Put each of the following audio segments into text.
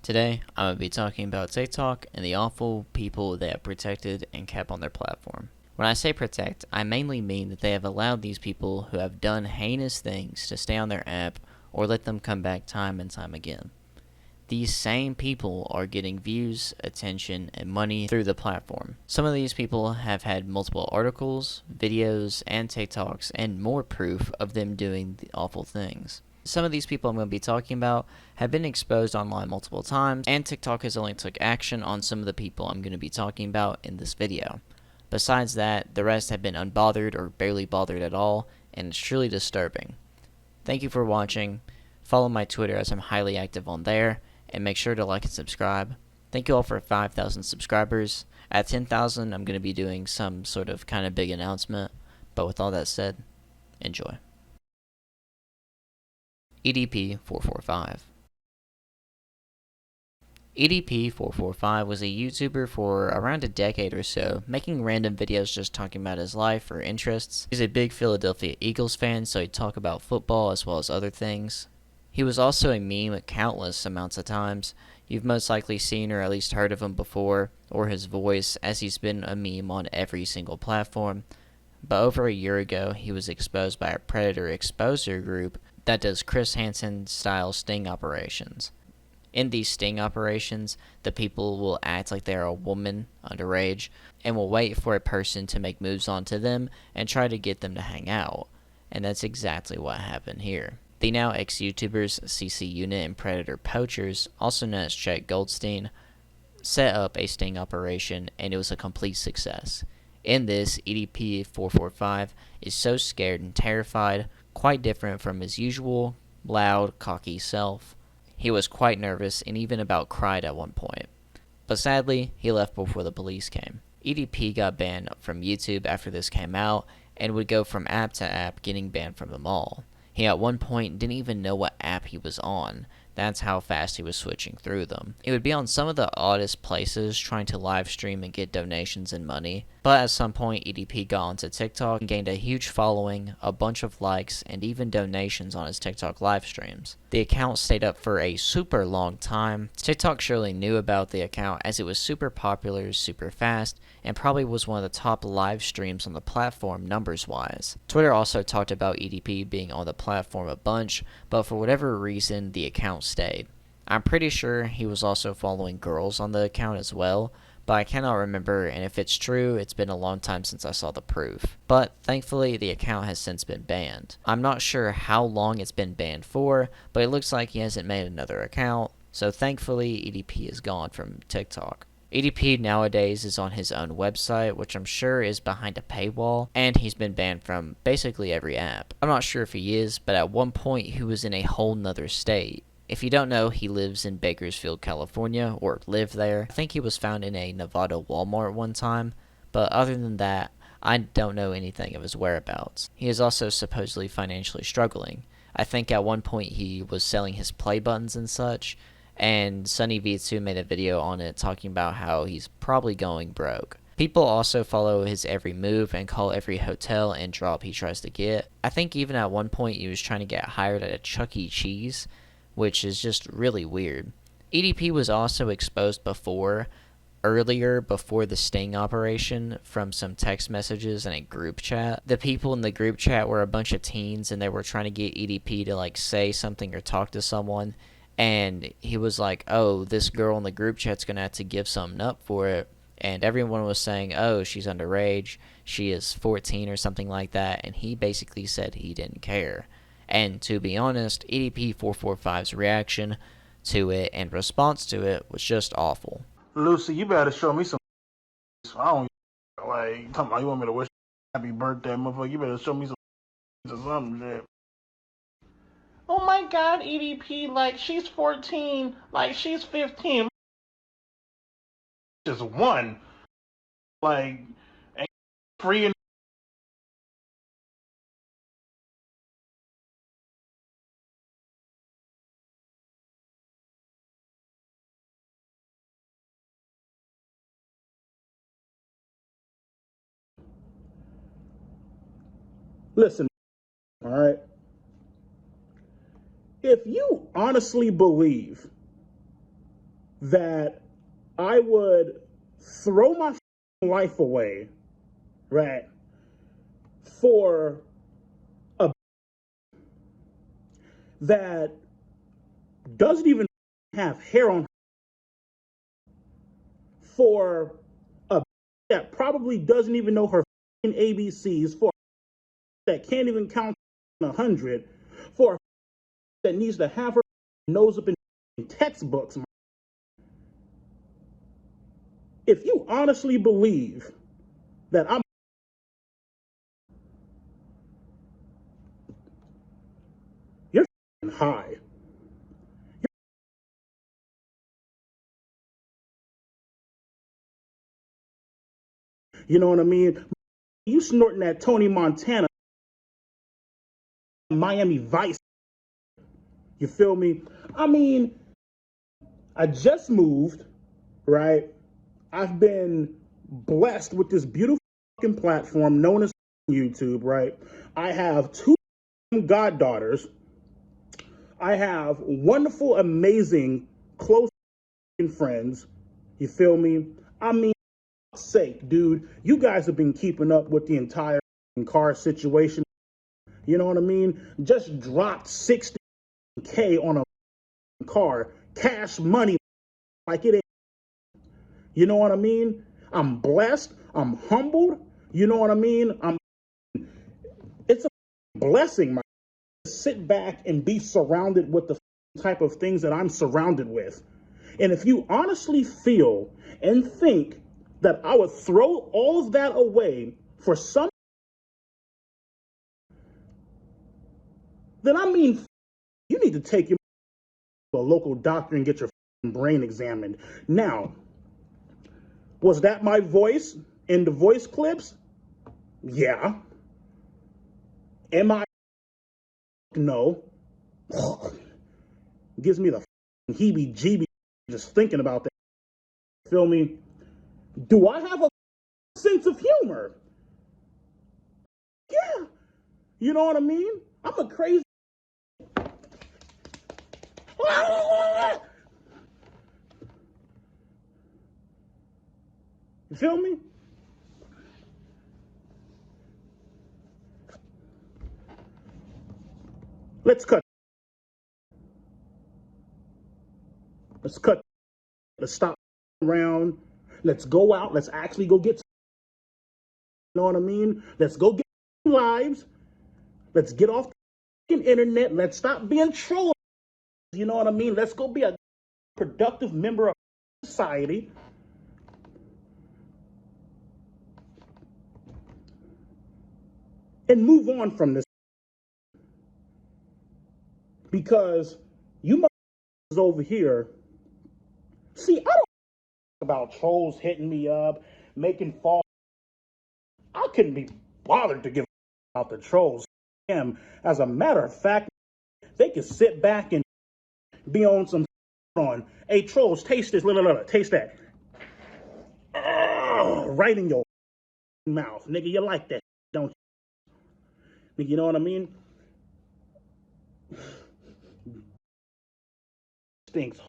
Today, I'm going to be talking about TikTok and the awful people they have protected and kept on their platform. When I say protect, I mainly mean that they have allowed these people who have done heinous things to stay on their app or let them come back time and time again. These same people are getting views, attention, and money through the platform. Some of these people have had multiple articles, videos, and TikToks, and more proof of them doing the awful things. Some of these people I'm going to be talking about have been exposed online multiple times, and TikTok has only took action on some of the people I'm going to be talking about in this video. Besides that, the rest have been unbothered or barely bothered at all, and it's truly disturbing. Thank you for watching. Follow my Twitter as I'm highly active on there, and make sure to like and subscribe. Thank you all for 5,000 subscribers. At 10,000, I'm going to be doing some sort of kind of big announcement, but with all that said, enjoy. EDP445. EDP445 was a YouTuber for around a decade or so, making random videos just talking about his life or interests. He's a big Philadelphia Eagles fan, so he'd talk about football as well as other things. He was also a meme countless amounts of times. You've most likely seen or at least heard of him before, or his voice, as he's been a meme on every single platform. But over a year ago, he was exposed by a predator exposure group that does Chris Hansen-style sting operations. In these sting operations, the people will act like they're a woman, underage, and will wait for a person to make moves onto them and try to get them to hang out. And that's exactly what happened here. The now ex-YouTubers CC Unit and Predator Poachers, also known as Chet Goldstein, set up a sting operation, and it was a complete success. In this, EDP445 is so scared and terrified, quite different from his usual, loud, cocky self. He was quite nervous and even about cried at one point. But sadly, he left before the police came. EDP got banned from YouTube after this came out, and would go from app to app, getting banned from them all. He at one point didn't even know what app he was on. That's how fast he was switching through them. It would be on some of the oddest places, trying to live stream and get donations and money. But at some point, EDP got onto TikTok and gained a huge following, a bunch of likes, and even donations on his TikTok live streams. The account stayed up for a super long time. TikTok surely knew about the account as it was super popular, super fast, and probably was one of the top live streams on the platform numbers-wise. Twitter also talked about EDP being on the platform a bunch, but for whatever reason, the account stayed. I'm pretty sure he was also following girls on the account as well, but I cannot remember, and if it's true, it's been a long time since I saw the proof. But thankfully, the account has since been banned. I'm not sure how long it's been banned for, but it looks like he hasn't made another account, so thankfully EDP is gone from TikTok. EDP nowadays is on his own website, which I'm sure is behind a paywall, and he's been banned from basically every app. I'm not sure if he is, but at one point he was in a whole nother state. If you don't know, he lives in Bakersfield, California, or lived there. I think he was found in a Nevada Walmart one time, but other than that, I don't know anything of his whereabouts. He is also supposedly financially struggling. I think at one point he was selling his play buttons and such, and Sunny V2 made a video on it talking about how he's probably going broke. People also follow his every move and call every hotel and drop he tries to get. I think even at one point he was trying to get hired at a Chuck E. Cheese, which is just really weird. EDP was also exposed earlier before the sting operation from some text messages in a group chat. The people in the group chat were a bunch of teens, and they were trying to get EDP to like say something or talk to someone, and he was like, oh, this girl in the group chat's gonna have to give something up for it, and everyone was saying, oh, she's underage, she is 14 or something like that, and he basically said he didn't care. And to be honest, EDP445's reaction to it and response to it was just awful. Lucy, you better show me some. I don't like talking about you want me to wish happy birthday, motherfucker. You better show me some or something shit. Oh my god, EDP, like she's 14, like she's 15. Just one. Like ain't free and listen, all right. If you honestly believe that I would throw my life away, right, for a that doesn't even have hair on, for a that probably doesn't even know her ABCs, for that can't even count 100, for that needs to have her nose up in textbooks. If you honestly believe that you're high. You know what I mean? You snorting that Tony Montana, Miami Vice. You feel me? I mean, I just moved, right? I've been blessed with this beautiful platform known as YouTube, right? I have two goddaughters. I have wonderful, amazing, close friends. You feel me? I mean, sake, dude, you guys have been keeping up with the entire car situation. You know what I mean? Just dropped 60K on a car, cash money, like it ain't. You know what I mean? I'm blessed. I'm humbled. You know what I mean? It's a blessing, to sit back and be surrounded with the type of things that I'm surrounded with. And if you honestly feel and think that I would throw all of that away for some, then I mean, you need to take your to a local doctor and get your brain examined. Now, was that my voice in the voice clips? Yeah. Am I? No. Gives me the heebie-jeebie just thinking about that. Feel me? Do I have a sense of humor? Yeah. You know what I mean? I'm a crazy. You feel me? Let's cut. Let's cut. Let's stop around. Let's go out. Let's actually go get. You know what I mean? Let's go get lives. Let's get off the internet. Let's stop being trolls. You know what I mean? Let's go be a productive member of society. And move on from this. Because you motherfuckers over here, see, I don't about trolls hitting me up, making false. I couldn't be bothered to give about the trolls. As a matter of fact, they could sit back and be on some on, hey, trolls, taste this, taste that. Right in your mouth. Nigga, you like that, don't you? Nigga, you know what I mean? Stinks.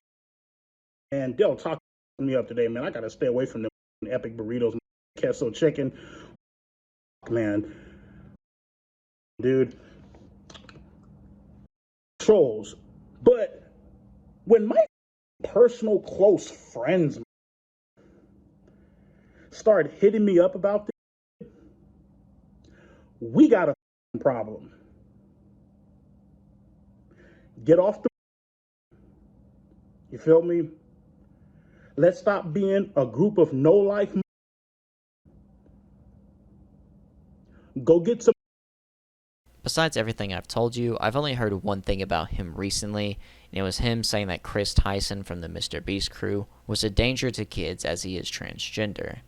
And they'll talk me up today, man. I gotta stay away from them epic burritos, queso chicken. Man, dude. Trolls. But when my personal close friends start hitting me up about this, we got a problem. Get off the. You feel me? Let's stop being a group of no life. Go get some. Besides everything I've told you, I've only heard one thing about him recently, and it was him saying that Chris Tyson from the Mr. Beast crew was a danger to kids as he is transgender.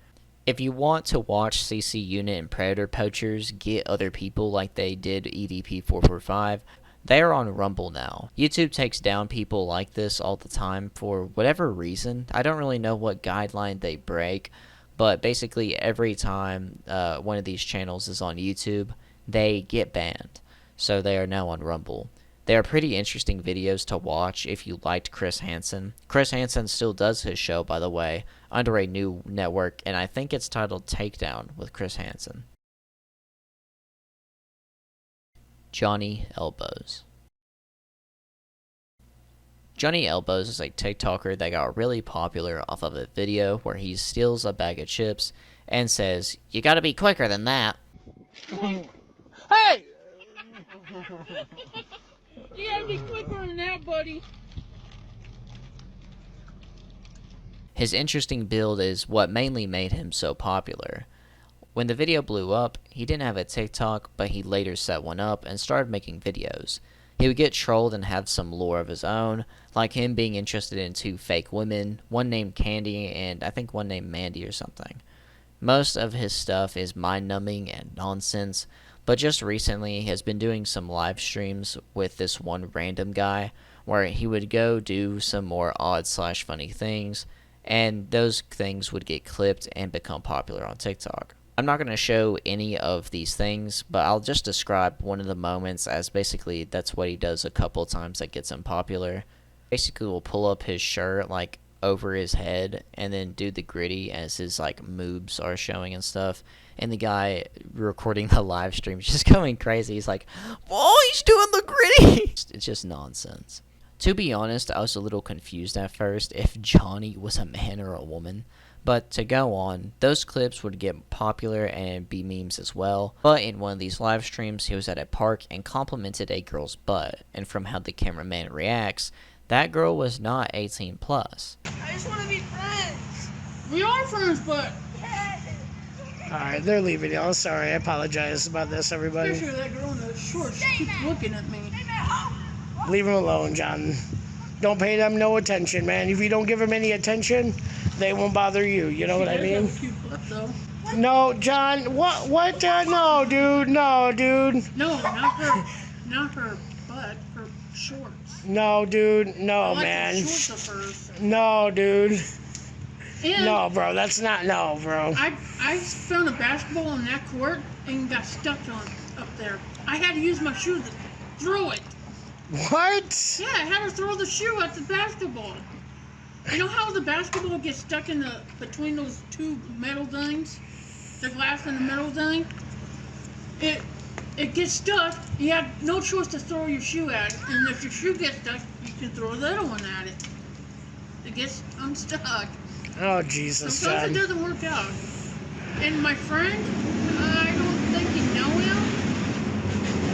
If you want to watch CC Unit and Predator Poachers get other people like they did EDP445, they are on Rumble now. YouTube takes down people like this all the time for whatever reason. I don't really know what guideline they break, but basically every time one of these channels is on YouTube, they get banned. So they are now on Rumble. They are pretty interesting videos to watch if you liked Chris Hansen. Chris Hansen still does his show, by the way, under a new network, and I think it's titled Takedown with Chris Hansen. Johnny Elbows. Johnny Elbows is a TikToker that got really popular off of a video where he steals a bag of chips and says, "You gotta be quicker than that." Hey! You gotta be quicker than that, buddy. His interesting build is what mainly made him so popular. When the video blew up, he didn't have a TikTok, but he later set one up and started making videos. He would get trolled and have some lore of his own, like him being interested in 2 fake women, one named Candy and I think one named Mandy or something. Most of his stuff is mind-numbing and nonsense, but just recently he has been doing some live streams with this one random guy where he would go do some more odd/funny things, and those things would get clipped and become popular on TikTok. I'm not going to show any of these things, but I'll just describe one of the moments as basically that's what he does a couple of times that gets him popular. Basically, we'll pull up his shirt like over his head and then do the gritty as his like moobs are showing and stuff. And the guy recording the live stream is just going crazy. He's like, "Oh, he's doing the gritty." It's just nonsense. To be honest, I was a little confused at first if Johnny was a man or a woman. But to go on, those clips would get popular and be memes as well. But in one of these live streams, he was at a park and complimented a girl's butt. And from how the cameraman reacts, that girl was not 18 plus. I just want to be friends. We are friends, but... Alright, they're leaving, y'all. Sorry, I apologize about this, everybody. Especially that girl in the shorts keeps looking at me. Leave them alone, John. Don't pay them no attention, man. If you don't give them any attention, they won't bother you. You know what I mean? No, John. What? No, dude. No, dude. No, not her butt. Her shorts. No, dude. No, I like man. the shorts of hers. No, dude. And No, bro. That's not. No, bro. I found a basketball in that court and got stuck on up there. I had to use my shoe to throw it. What? Yeah, I had to throw the shoe at the basketball. You know how the basketball gets stuck in between those 2 metal things? The glass and the metal thing? It gets stuck. You have no choice to throw your shoe at it. And if your shoe gets stuck, you can throw the other one at it. It gets unstuck. Oh, Jesus, Sometimes John. it doesn't work out. And my friend, I don't think you know him.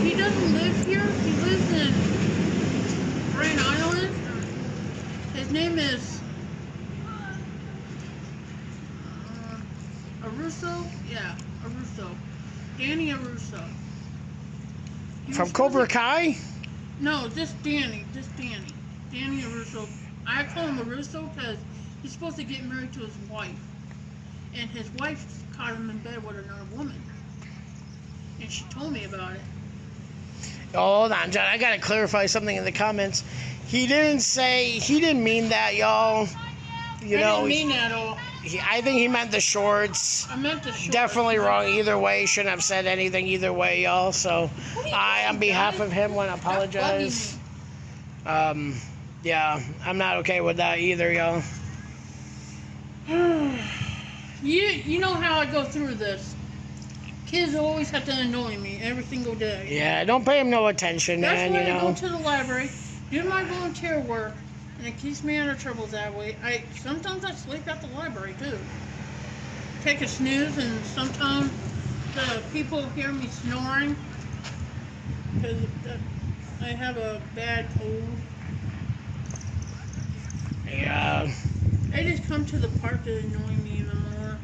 He doesn't live here. He lives in Grand Island. His name is Arusso. Yeah, Arusso. Danny Arusso. From Cobra Kai? No, just Danny. Danny Arusso. I call him Arusso because he's supposed to get married to his wife. And his wife caught him in bed with another woman. And she told me about it. Oh, hold on, John. I gotta clarify something in the comments. He didn't mean that, y'all. You know, I didn't mean that at all. I think he meant the shorts. I meant the shorts. Definitely wrong either way. Shouldn't have said anything either way, y'all. So I, on behalf of him, want to apologize. Yeah, I'm not okay with that either, y'all. You know how I go through this. Kids always have to annoy me every single day. Yeah, don't pay him no attention, That's man, why you I go know. to the library, do my volunteer work, and it keeps me out of trouble that way. Sometimes I sleep at the library too. Take a snooze, and sometimes the people hear me snoring because I have a bad cold. Yeah. They just come to the park to annoy me even more.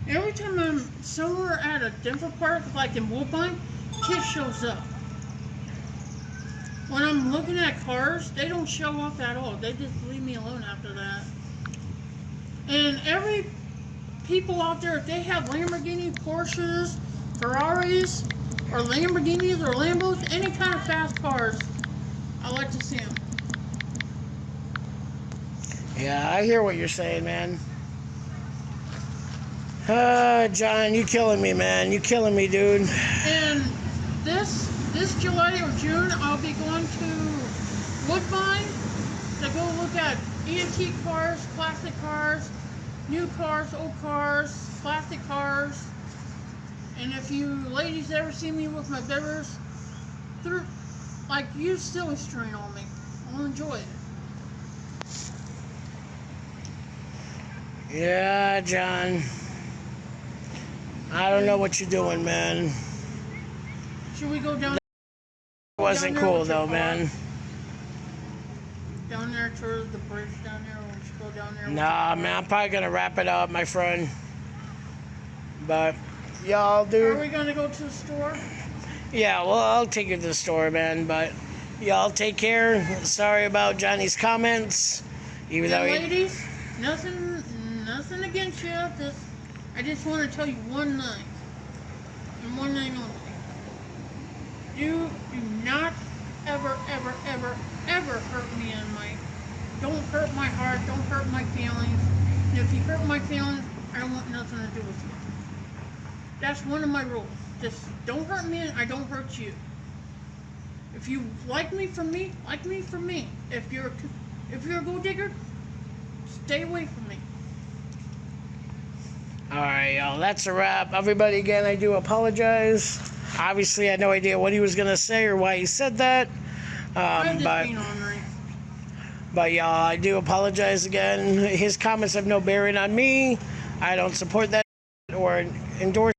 Every time I'm somewhere at a different park, like in Woodbine, kid shows up. When I'm looking at cars, they don't show up at all. They just leave me alone after that. And every people out there, if they have Lamborghini, Porsches, Ferraris, or Lamborghinis or Lambos, any kind of fast cars, I like to see them. Yeah, I hear what you're saying, man. John, you killing me, man. You killing me, dude. And this this July or June, I'll be going to Woodbine to go look at antique cars, classic cars, new cars, old cars, plastic cars. And if you ladies ever see me with my bibbers, use silly string on me. I'll enjoy it. Yeah, John. I don't know what you're doing, man. Should we go down? It wasn't cool though, man. Down there to the bridge down there. We should go down there. Nah, man, I'm probably gonna wrap it up, my friend. But y'all, dude. Are we gonna go to the store? Yeah, well, I'll take you to the store, man. But y'all take care. Sorry about Johnny's comments. Even though ladies, nothing against you. I just want to tell you one thing, and one thing only. Do not ever hurt me don't hurt my heart, don't hurt my feelings. And if you hurt my feelings, I don't want nothing to do with you. That's one of my rules. Just don't hurt me and I don't hurt you. If you like me for me, like me for me. If you're a gold digger, stay away from me. Alright, y'all, that's a wrap. Everybody, again, I do apologize. Obviously, I had no idea what he was going to say or why he said that. I'm just being ornery. But y'all, I do apologize again. His comments have no bearing on me. I don't support that or endorse.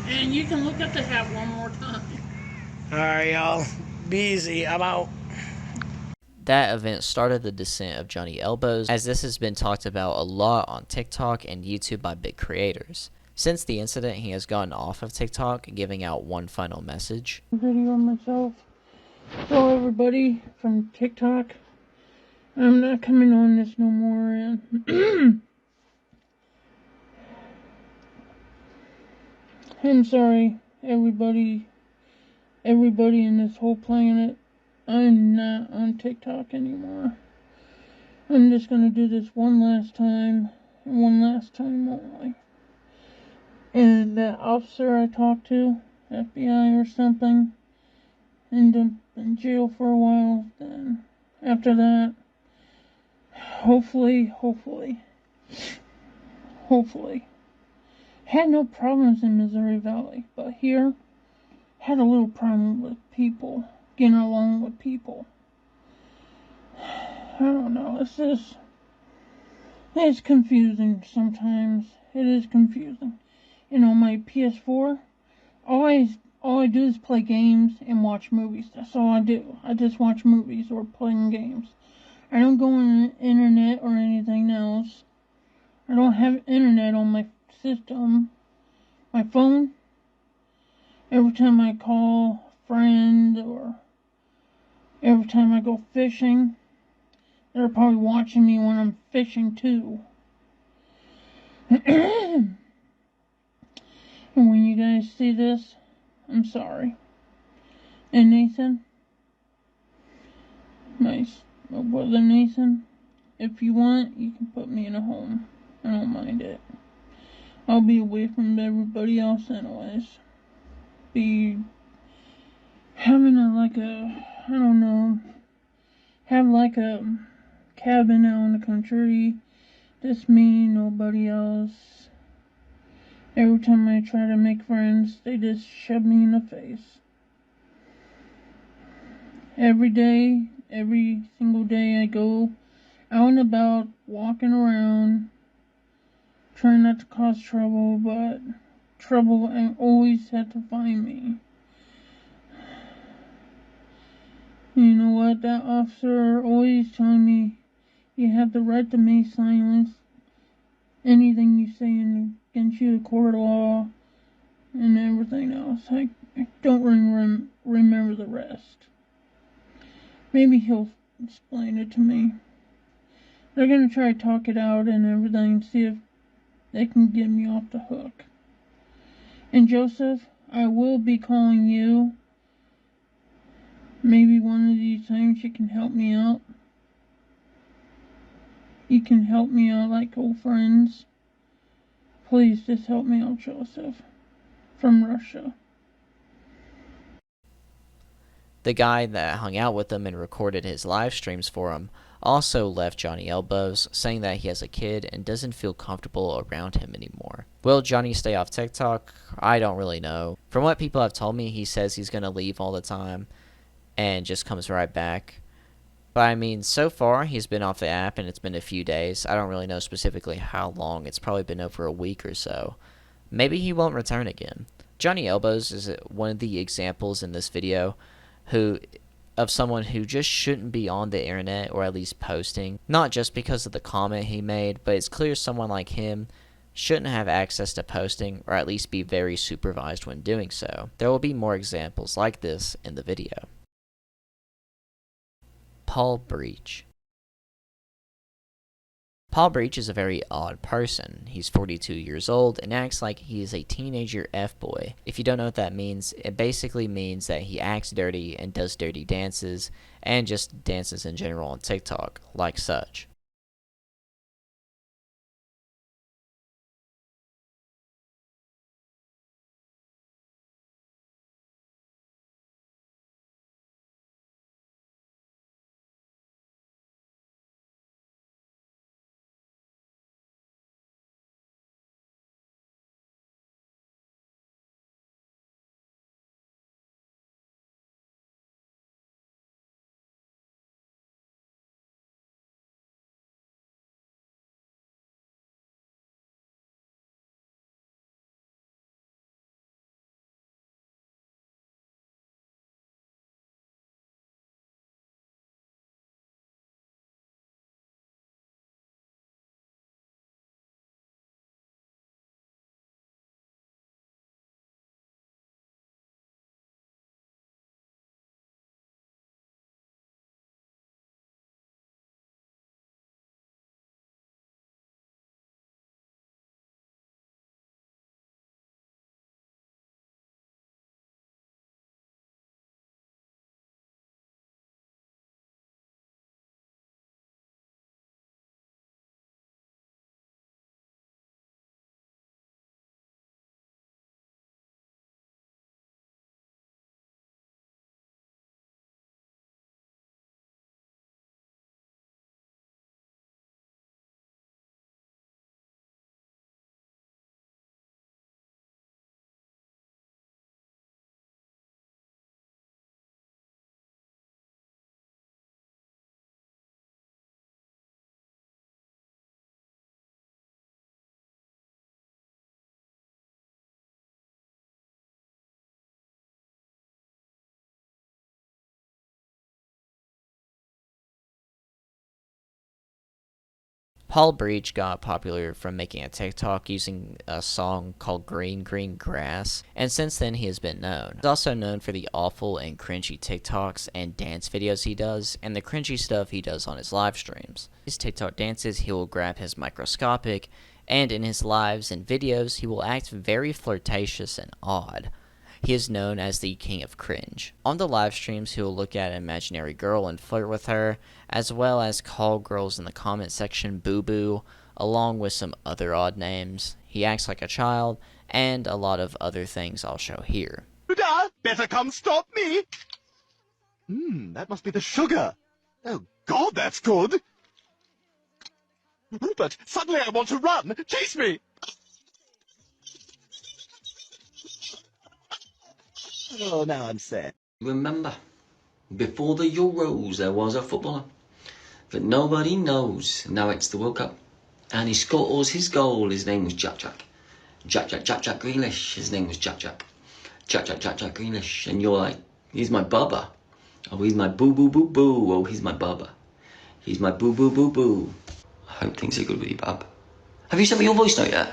And you can look at the hat one more time. Alright, y'all. Be easy. I'm out. That event started the descent of Johnny Elbows, as this has been talked about a lot on TikTok and YouTube by big creators. Since the incident, he has gotten off of TikTok, giving out one final message. Video myself. So everybody from TikTok, I'm not coming on this no more. And I'm sorry, everybody in this whole planet. I'm not on TikTok anymore. I'm just gonna do this one last time, and one last time only. And that officer I talked to, FBI or something, ended up in jail for a while. Then after that, hopefully, had no problems in Missouri Valley, but here had a little problem with people, getting along with people. I don't know, it's confusing sometimes. It is confusing. You know, my PS4, all I do is play games and watch movies. That's all I do. I just watch movies or playing games. I don't go on the internet or anything else. I don't have internet on my system. My phone, every time I call a friend or every time I go fishing, they're probably watching me when I'm fishing too. And when you guys see this, I'm sorry. And Nathan, my brother Nathan, if you want, you can put me in a home. I don't mind it. I'll be away from everybody else anyways. Be having have like a cabin out in the country. Just me, nobody else. Every time I try to make friends, they just shove me in the face. Every single day I go out and about, walking around, trying not to cause trouble, but trouble always had to find me. You know what? That officer always telling me you have the right to make silence. Anything you say against you, the court of law, and everything else. I don't remember the rest. Maybe he'll explain it to me. They're gonna try to talk it out and everything, see if they can get me off the hook. And Joseph, I will be calling you. Maybe one of these times you can help me out. You can help me out like old friends. Please just help me out, Joseph. From Russia. The guy that hung out with him and recorded his live streams for him also left Johnny Elbows, saying that he has a kid and doesn't feel comfortable around him anymore. Will Johnny stay off TikTok? I don't really know. From what people have told me, he says he's going to leave all the time and just comes right back. But I mean, so far he's been off the app and it's been a few days. I don't really know specifically how long. It's probably been over a week or so. Maybe he won't return again. Johnny Elbows is one of the examples in this video of someone who just shouldn't be on the internet, or at least posting. Not just because of the comment he made, but it's clear someone like him shouldn't have access to posting, or at least be very supervised when doing so. There will be more examples like this in the video. Paul Breach. Paul Breach is a very odd person. He's 42 years old and acts like he is a teenager F-boy. If you don't know what that means, it basically means that he acts dirty and does dirty dances, and just dances in general on TikTok, like such. Paul Breach got popular from making a TikTok using a song called Green Green Grass, and since then he has been known. He's also known for the awful and cringy TikToks and dance videos he does, and the cringy stuff he does on his live streams. His TikTok dances, he will grab his microscopic, and in his lives and videos he will act very flirtatious and odd. He is known as the King of Cringe. On the live streams, he will look at an imaginary girl and flirt with her, as well as call girls in the comment section boo-boo, along with some other odd names. He acts like a child, and a lot of other things I'll show here. Better come stop me! That must be the sugar. Oh, God, that's good! Rupert, suddenly I want to run! Chase me! Oh, now I'm sad. Remember, before the Euros there was a footballer that nobody knows. Now it's the World Cup. And he scores his goal. His name was Jack Jack. Jack Grealish. His name was Jack Jack. Jack Grealish. And you're like, he's my bubba. Oh, he's my boo. Oh, he's my bubba. He's my boo. I hope things are good with you, bub. Have you sent me your voice note yet?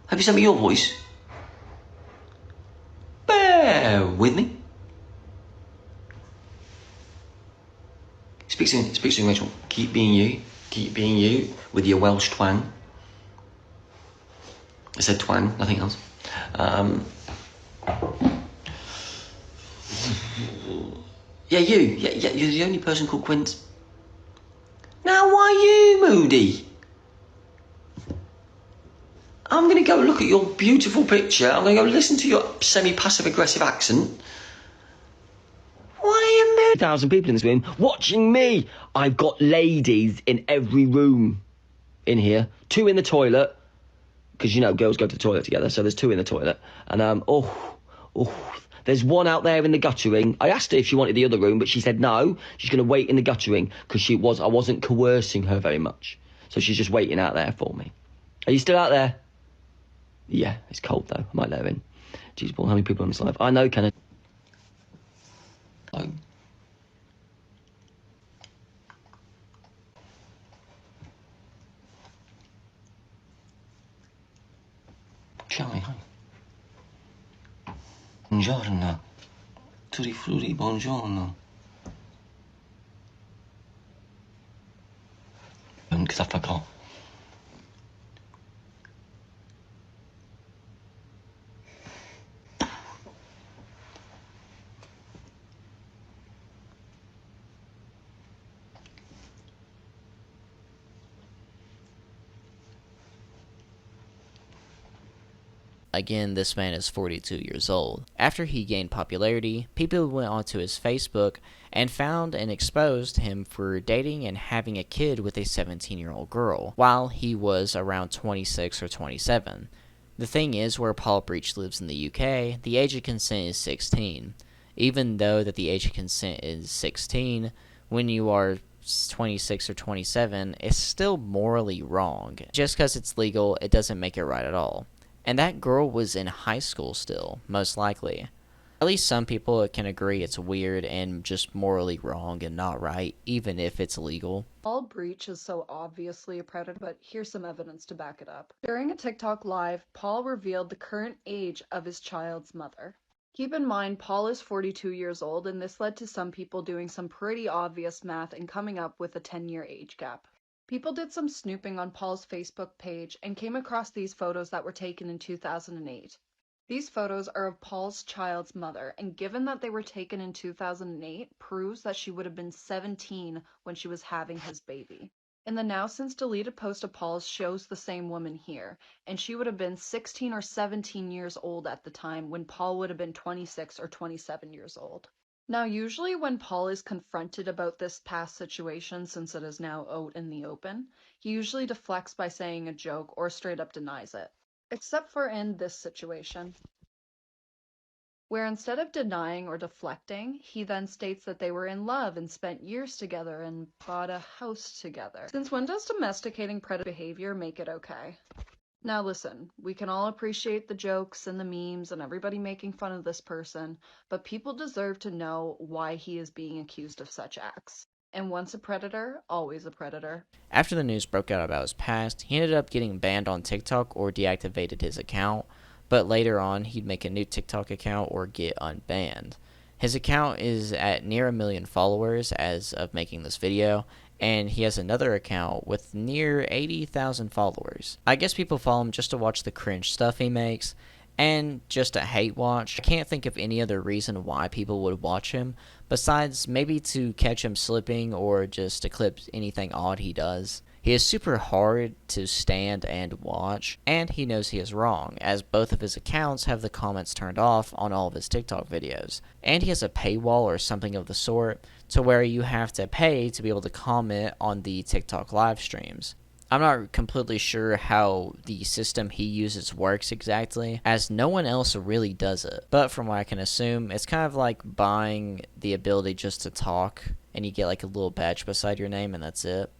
Have you sent me your voice? Bear with me. Speak soon, Rachel. Keep being you with your Welsh twang. I said twang, nothing else. Yeah, you're the only person called Quinn. Now, why you moody? I'm going to go look at your beautiful picture. I'm going to go listen to your semi-passive-aggressive accent. Why are you 1,000 people in this room watching me. I've got ladies in every room in here. 2 in the toilet, because, you know, girls go to the toilet together, so there's 2 in the toilet. And, there's 1 out there in the guttering. I asked her if she wanted the other room, but she said no. She's going to wait in the guttering, because I wasn't coercing her very much. So she's just waiting out there for me. Are you still out there? Yeah, it's cold, though. I might let her in. Jeez, Paul, how many people on this live? I know, Kenneth. Oh. Ciao, hi. Buongiorno. Tutti frutti, buongiorno. Because I forgot. Again, this man is 42 years old. After he gained popularity, people went onto his Facebook and found and exposed him for dating and having a kid with a 17-year-old girl, while he was around 26 or 27. The thing is, where Paul Breach lives in the UK, the age of consent is 16. Even though that the age of consent is 16, when you are 26 or 27, it's still morally wrong. Just because it's legal, it doesn't make it right at all. And that girl was in high school still, most likely. At least some people can agree it's weird and just morally wrong and not right, even if it's legal. Paul Breach is so obviously a predator, but here's some evidence to back it up. During a TikTok live, Paul revealed the current age of his child's mother. Keep in mind, Paul is 42 years old, and this led to some people doing some pretty obvious math and coming up with a 10-year age gap. People did some snooping on Paul's Facebook page and came across these photos that were taken in 2008. These photos are of Paul's child's mother, and given that they were taken in 2008, proves that she would have been 17 when she was having his baby. And the now since deleted post of Paul's shows the same woman here, and she would have been 16 or 17 years old at the time when Paul would have been 26 or 27 years old. Now, usually when Paul is confronted about this past situation, since it is now out in the open, he usually deflects by saying a joke or straight up denies it. Except for in this situation, where instead of denying or deflecting, he then states that they were in love and spent years together and bought a house together. Since when does domesticating predator behavior make it okay? Now listen, we can all appreciate the jokes and the memes and everybody making fun of this person, but people deserve to know why he is being accused of such acts. And once a predator, always a predator. After the news broke out about his past, he ended up getting banned on TikTok or deactivated his account, but later on he'd make a new TikTok account or get unbanned. His account is at near 1 million followers as of making this video, and he has another account with near 80,000 followers. I guess people follow him just to watch the cringe stuff he makes, and just to hate watch. I can't think of any other reason why people would watch him, besides maybe to catch him slipping or just to clip anything odd he does. He is super hard to stand and watch, and he knows he is wrong, as both of his accounts have the comments turned off on all of his TikTok videos. And he has a paywall or something of the sort, to where you have to pay to be able to comment on the TikTok live streams. I'm not completely sure how the system he uses works exactly, as no one else really does it. But from what I can assume, it's kind of like buying the ability just to talk, and you get like a little badge beside your name and that's it.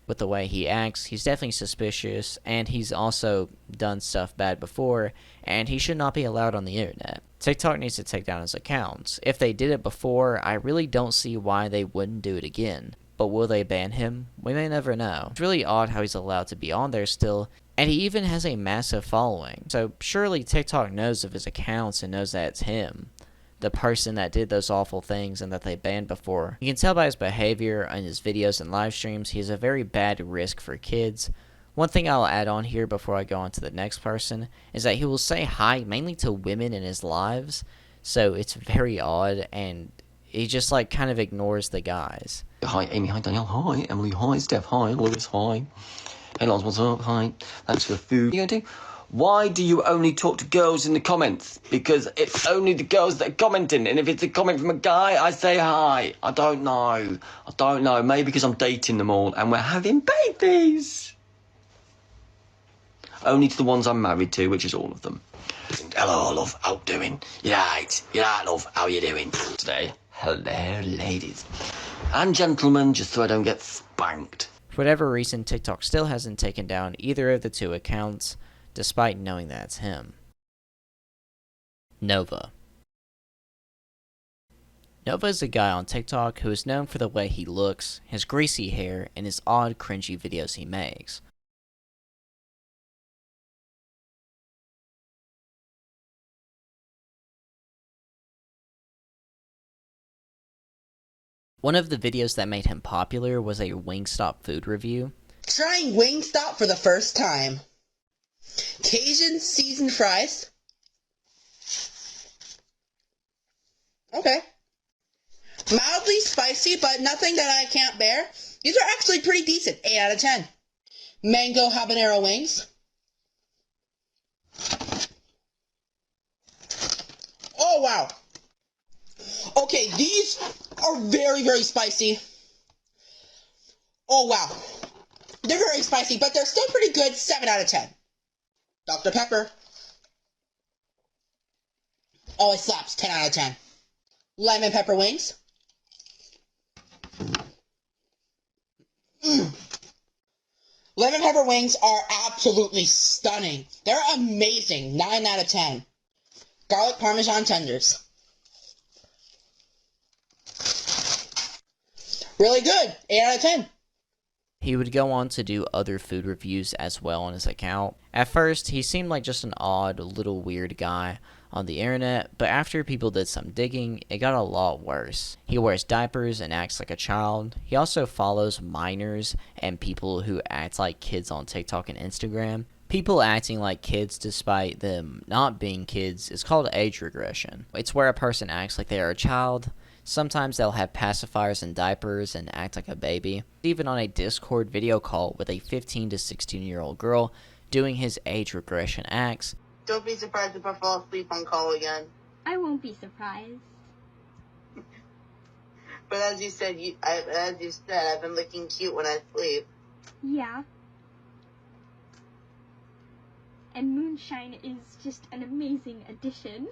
With the way he acts, he's definitely suspicious, and he's also done stuff bad before, and he should not be allowed on the internet. TikTok needs to take down his accounts. If they did it before, I really don't see why they wouldn't do it again. But will they ban him? We may never know. It's really odd how he's allowed to be on there still, and he even has a massive following. So surely TikTok knows of his accounts and knows that it's him, the person that did those awful things and that they banned before. You can tell by his behavior and his videos and live streams, he's a very bad risk for kids. One thing I'll add on here before I go on to the next person is that he will say hi mainly to women in his lives, so it's very odd, and he just like kind of ignores the guys. Hi Amy, hi Danielle, hi Emily, hi Steph, hi Lewis, hi. Hey Lars, what's up? Hi. Thanks for the food. What are you going to do? Why do you only talk to girls in the comments? Because it's only the girls that are commenting, and if it's a comment from a guy, I say hi. I don't know. Maybe because I'm dating them all and we're having babies. Only to the ones I'm married to, which is all of them. Hello, love. How you doing? You right? You right, love? How you doing today? Hello, ladies. And gentlemen, just so I don't get spanked. For whatever reason, TikTok still hasn't taken down either of the two accounts, despite knowing that it's him. Nova. Nova is a guy on TikTok who is known for the way he looks, his greasy hair, and his odd, cringy videos he makes. One of the videos that made him popular was a Wingstop food review. Trying Wingstop for the first time. Cajun seasoned fries. Okay. Mildly spicy, but nothing that I can't bear. These are actually pretty decent. 8 out of 10. Mango habanero wings. Oh, wow. Okay, these are very, very spicy. Oh, wow. They're very spicy, but they're still pretty good. 7 out of 10. Dr. Pepper. Oh, it slaps. 10 out of 10. Lemon pepper wings. Lemon pepper wings are absolutely stunning. They're amazing. 9 out of 10. Garlic parmesan tenders. Really good. 8 out of 10. He would go on to do other food reviews as well on his account. At first, he seemed like just an odd, little weird guy on the internet, but after people did some digging, it got a lot worse. He wears diapers and acts like a child. He also follows minors and people who act like kids on TikTok and Instagram. People acting like kids despite them not being kids is called age regression. It's where a person acts like they are a child. Sometimes they'll have pacifiers and diapers and act like a baby. Even on a Discord video call with a 15 to 16-year-old girl doing his age regression acts. Don't be surprised if I fall asleep on call again. I won't be surprised. But as you said, I've been looking cute when I sleep. Yeah. And moonshine is just an amazing addition.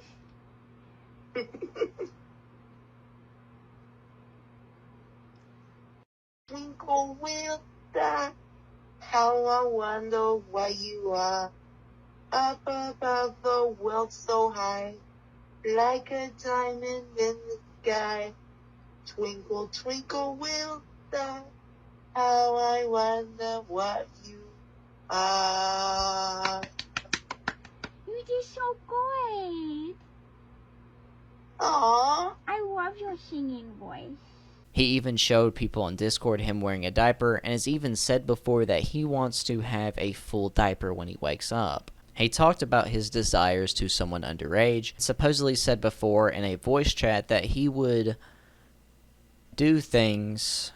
Twinkle will die. How I wonder why you are up above the world so high, like a diamond in the sky. Twinkle, twinkle will die. How I wonder what you are. You did so good. Aww. I love your singing voice. He even showed people on Discord him wearing a diaper and has even said before that he wants to have a full diaper when he wakes up. He talked about his desires to someone underage, supposedly said before in a voice chat that he would do things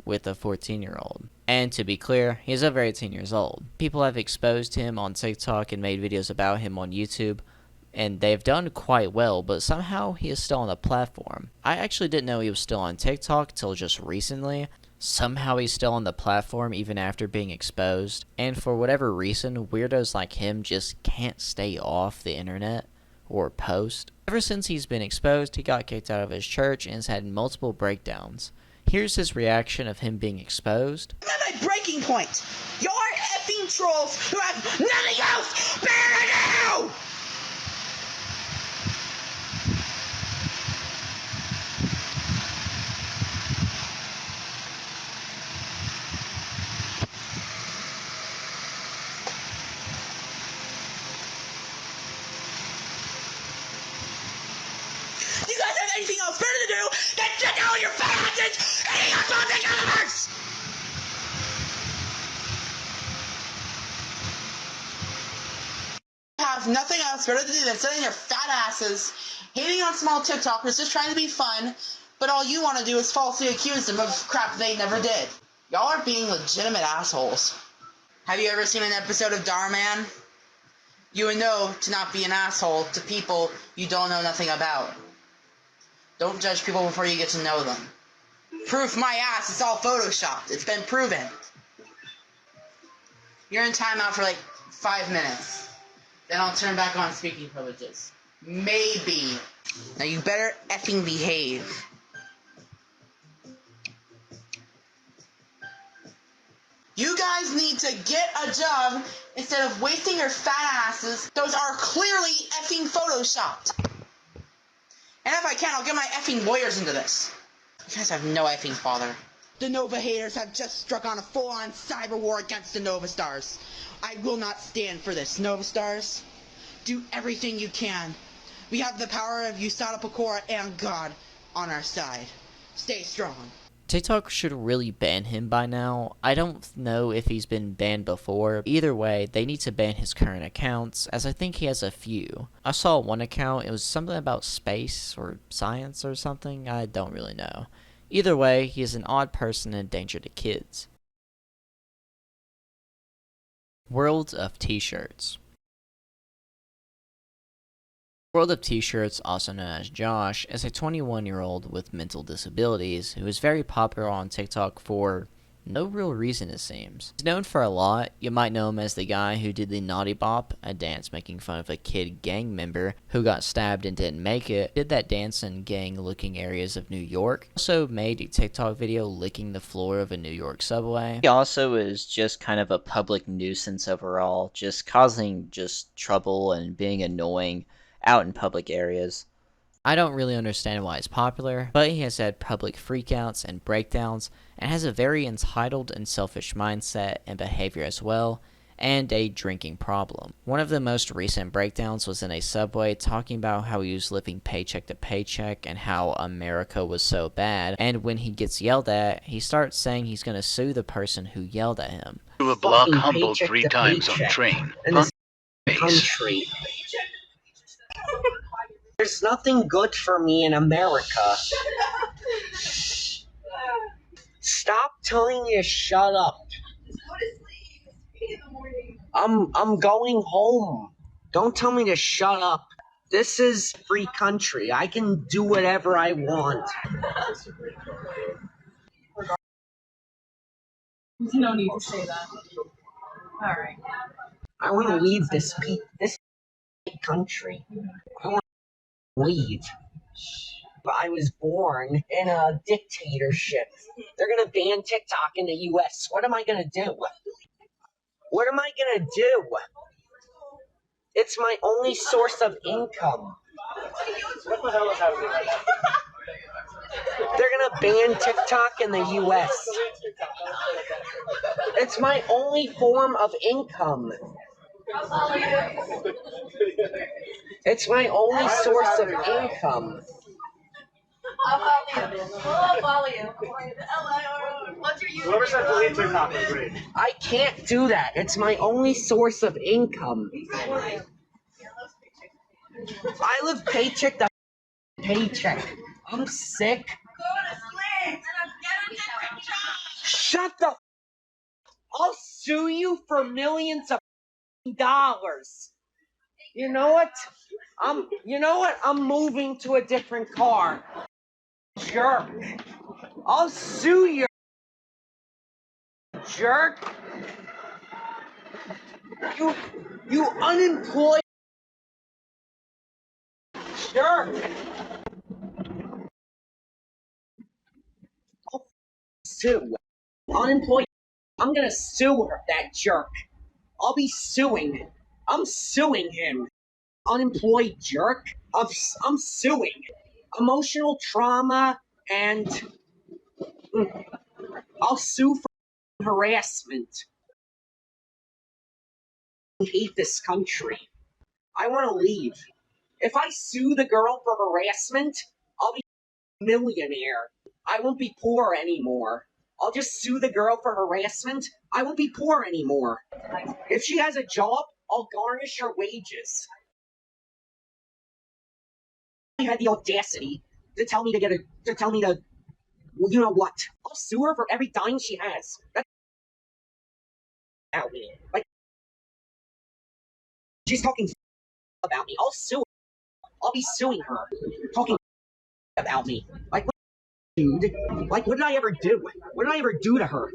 with a 14-year-old. And to be clear, he is over 18 years old. People have exposed him on TikTok and made videos about him on YouTube, and they've done quite well, but somehow he is still on the platform. I actually didn't know he was still on TikTok till just recently. Somehow he's still on the platform even after being exposed, and for whatever reason, weirdos like him just can't stay off the internet or post. Ever since he's been exposed, he got kicked out of his church and has had multiple breakdowns. Here's his reaction of him being exposed. I'm at my breaking point. You're effing trolls who have nothing else better to do! You guys have anything else better to do than check out your fat asses eating your fucking universe! Have nothing else better to do than sitting your fat asses hating on small TikTokers just trying to be fun, but all you want to do is falsely accuse them of crap they never did. Y'all are being legitimate assholes. Have you ever seen an episode of Dhar Mann? You would know to not be an asshole to people you don't know nothing about. Don't judge people before you get to know them. Proof my ass, it's all photoshopped. It's been proven. You're in timeout for like 5 minutes. Then I'll turn back on speaking privileges. Maybe. Now you better effing behave. You guys need to get a job instead of wasting your fat asses. Those are clearly effing photoshopped. And if I can, I'll get my effing lawyers into this. You guys have no effing father. The Nova haters have just struck on a full-on cyber war against the Nova Stars. I will not stand for this. Nova Stars, do everything you can. We have the power of USADA Pecora and God on our side. Stay strong. TikTok should really ban him by now. I don't know if he's been banned before. Either way, they need to ban his current accounts, as I think he has a few. I saw one account, it was something about space or science or something, I don't really know. Either way, he is an odd person and a danger to kids. World of T-shirts. World of T-shirts, also known as Josh, is a 21-year-old with mental disabilities who is very popular on TikTok for no real reason, it seems. He's known for a lot. You might know him as the guy who did the Naughty Bop, a dance making fun of a kid gang member who got stabbed and didn't make it. Did that dance in gang-looking areas of New York. Also made a TikTok video licking the floor of a New York subway. He also is just kind of a public nuisance overall, just causing just trouble and being annoying out in public areas. I don't really understand why he's popular, but he has had public freakouts and breakdowns, and has a very entitled and selfish mindset and behavior as well, and a drinking problem. One of the most recent breakdowns was in a subway talking about how he was living paycheck to paycheck and how America was so bad, and when he gets yelled at, he starts saying he's gonna sue the person who yelled at him. To a block humbled 3 times on train. In this country. There's nothing good for me in America. Stop telling me to shut up. I'm going home. Don't tell me to shut up. This is free country. I can do whatever I want. No need to say that. Alright. I want to leave this country. I want to leave. But I was born in a dictatorship. They're gonna ban TikTok in the US. What am I gonna do? What am I gonna do? It's my only source of income. What the hell is happening right now? They're gonna ban TikTok in the US. It's my only form of income. It's my only source of income. I'll follow you. What's your Whoever said delete TikTok was great. I can't do that. It's my only source of income. I live paycheck to paycheck. I'm sick. Shut the. I'll sue you for millions of dollars. You know what? I'm moving to a different car. Jerk. I'll sue you. Jerk. You unemployed jerk. I'll sue. Unemployed. I'm gonna sue her, that jerk. I'll be suing. I'm suing him. Unemployed jerk. I'm suing. Emotional trauma and I'll sue for harassment. I hate this country. I want to leave. If I sue the girl for harassment, I'll be a millionaire. I won't be poor anymore. I'll just sue the girl for harassment. I won't be poor anymore. If she has a job, I'll garnish her wages. She had the audacity to tell me well, you know what? I'll sue her for every dime she has. That's out me. Like, She's talking about me. I'll sue her. I'll be suing her. Talking about me. Like, what, dude? Like, what did I ever do? What did I ever do to her?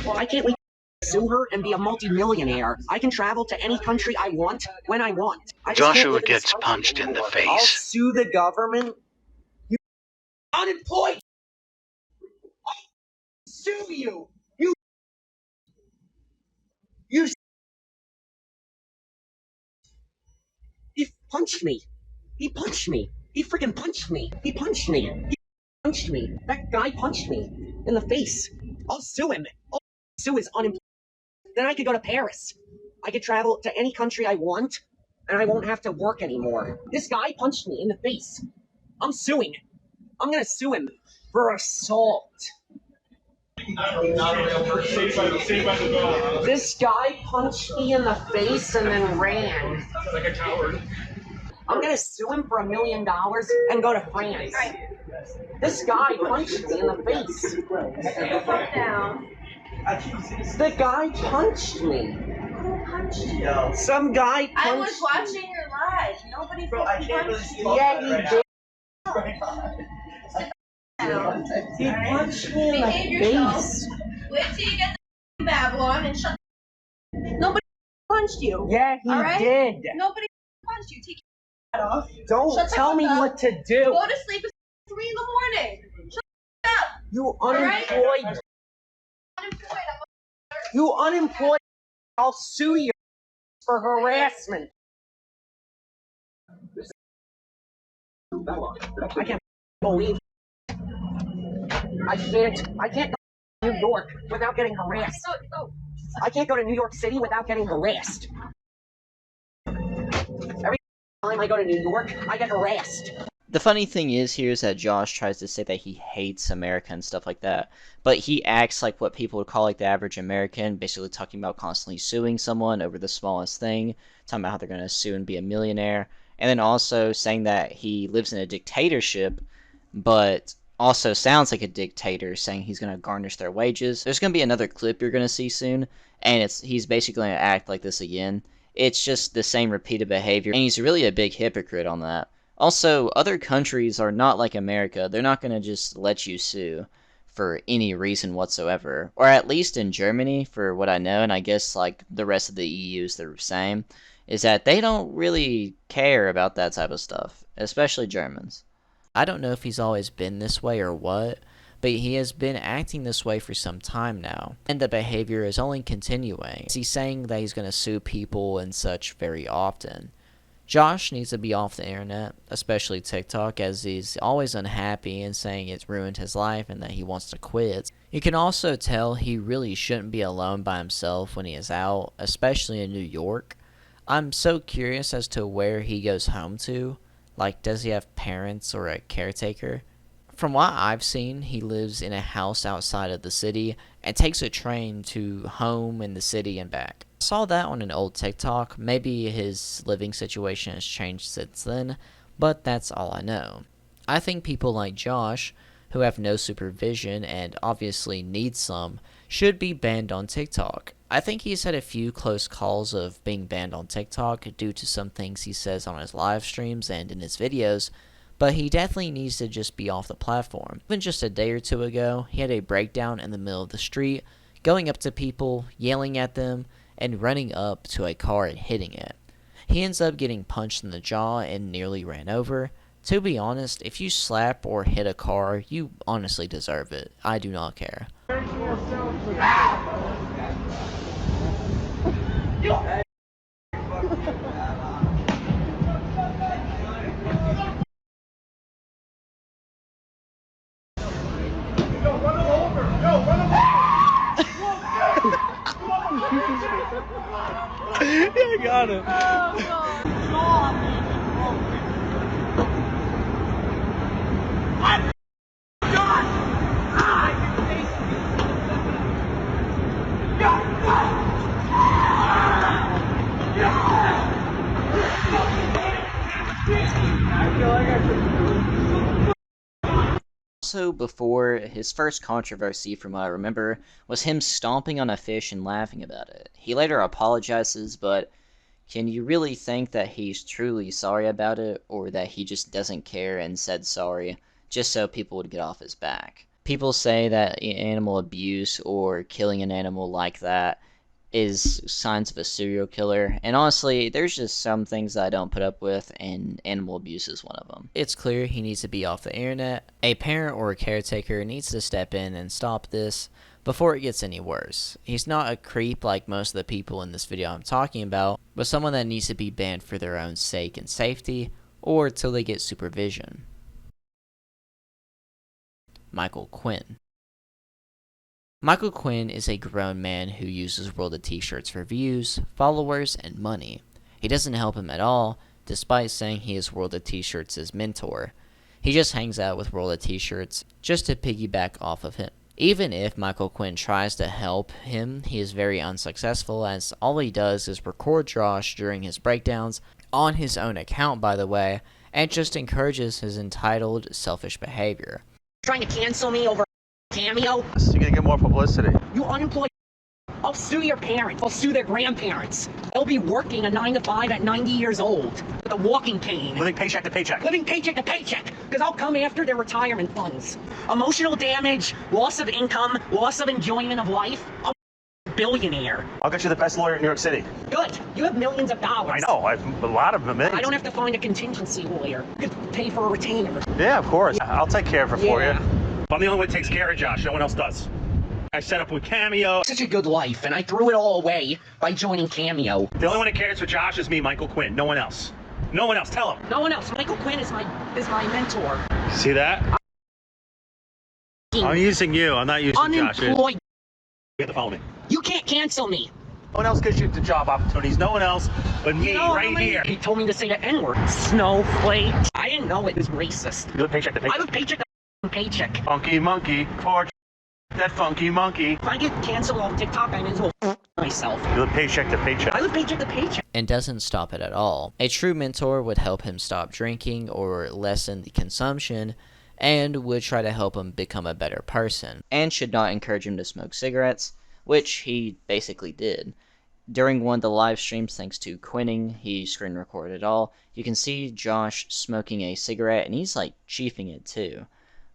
Why can't we sue her and be a multi-millionaire? I can travel to any country I want, when I want. Joshua gets punched in the face. I'll sue the government. You unemployed. I'll sue you. He punched me. He punched me. He freaking punched me. He punched me. He punched me. That guy punched me in the face. I'll sue him. I'll sue his unemployed. Then I could go to Paris. I could travel to any country I want, and I won't have to work anymore. This guy punched me in the face. I'm suing. I'm gonna sue him for assault. This guy punched me in the face and then ran. Like a coward. I'm gonna sue him for $1 million and go to France. This guy punched me in the face. The guy punched me. Who punched you? Some guy punched me. I was watching your live. Nobody punched you. Yeah, he did. He punched me in the face. Wait till you get the Babylon and shut. Nobody punched you. Yeah, he did. Nobody punched you. Take your head off. Don't tell me what to do. Go to sleep at 3 in the morning. Shut up. You unemployed. You unemployed. I'll sue you for harassment. I can't believe. I can't go to New York without getting harassed. I can't go to New York City without getting harassed. Every time I go to New York, I get harassed. The funny thing is here is that Josh tries to say that he hates America and stuff like that, but he acts like what people would call like the average American, basically talking about constantly suing someone over the smallest thing, talking about how they're going to sue and be a millionaire, and then also saying that he lives in a dictatorship, but also sounds like a dictator, saying he's going to garnish their wages. There's going to be another clip you're going to see soon, and he's basically going to act like this again. It's just the same repeated behavior, and he's really a big hypocrite on that. Also, other countries are not like America. They're not going to just let you sue for any reason whatsoever. Or at least in Germany, for what I know, and I guess like the rest of the EU is the same, is that they don't really care about that type of stuff, especially Germans. I don't know if he's always been this way or what, but he has been acting this way for some time now, and the behavior is only continuing. He's saying that he's going to sue people and such very often. Josh needs to be off the internet, especially TikTok, as he's always unhappy and saying it's ruined his life and that he wants to quit. You can also tell he really shouldn't be alone by himself when he is out, especially in New York. I'm so curious as to where he goes home to. Like, does he have parents or a caretaker? From what I've seen, he lives in a house outside of the city and takes a train to home in the city and back. I saw that on an old TikTok. Maybe his living situation has changed since then, but that's all I know. I think people like Josh, who have no supervision and obviously need some, should be banned on TikTok. I think he's had a few close calls of being banned on TikTok due to some things he says on his live streams and in his videos, but he definitely needs to just be off the platform. Even just a day or two ago, he had a breakdown in the middle of the street, going up to people, yelling at them, and running up to a car and hitting it. He ends up getting punched in the jaw and nearly ran over. To be honest, if you slap or hit a car, you honestly deserve it. I do not care. I got him. also before his first controversy, from what I remember, was him stomping on a fish and laughing about it. He later apologizes, but can you really think that he's truly sorry about it, or that he just doesn't care and said sorry just so people would get off his back? People say that animal abuse or killing an animal like that is signs of a serial killer, and honestly, there's just some things that I don't put up with, and animal abuse is one of them. It's clear he needs to be off the internet. A parent or a caretaker needs to step in and stop this before it gets any worse. He's not a creep like most of the people in this video I'm talking about, but someone that needs to be banned for their own sake and safety, or till they get supervision. Michael Quinn. Michael Quinn is a grown man who uses World of T-shirts for views, followers, and money. He doesn't help him at all, despite saying he is World of T-shirts' mentor. He just hangs out with World of T-shirts just to piggyback off of him. Even if Michael Quinn tries to help him, he is very unsuccessful, as all he does is record Josh during his breakdowns, on his own account by the way, and just encourages his entitled, selfish behavior. Trying to cancel me over Cameo? You're gonna get more publicity. You unemployed. I'll sue your parents. I'll sue their grandparents. They'll be working a 9 to 5 at 90 years old with a walking cane. Living paycheck to paycheck. Living paycheck to paycheck. Because I'll come after their retirement funds. Emotional damage, loss of income, loss of enjoyment of life. I'm a billionaire. I'll get you the best lawyer in New York City. Good. You have millions of dollars. I know. I have a lot of them. I don't have to find a contingency lawyer. You could pay for a retainer. Yeah, of course. Yeah. I'll take care of it for you. I'm the only one that takes care of Josh. No one else does. I set up with Cameo. Such a good life, and I threw it all away by joining Cameo. The only one that cares for Josh is me, Michael Quinn. No one else. No one else. Tell him. No one else. Michael Quinn is my mentor. See that? I'm using you. I'm not using Josh. Unemployed. You have to follow me. You can't cancel me. No one else gives you the job opportunities. No one else but me right here. He told me to say the N-word. Snowflake. I didn't know it was racist. You live paycheck to paycheck. I live paycheck to paycheck. Funky monkey. Poor that funky monkey. If I get canceled on TikTok, I may as well myself. You live paycheck to paycheck. I live paycheck to paycheck. And doesn't stop it at all. A true mentor would help him stop drinking or lessen the consumption, and would try to help him become a better person. And should not encourage him to smoke cigarettes, which he basically did. During one of the live streams, thanks to Quinning, he screen recorded it all. You can see Josh smoking a cigarette, and he's like chiefing it too.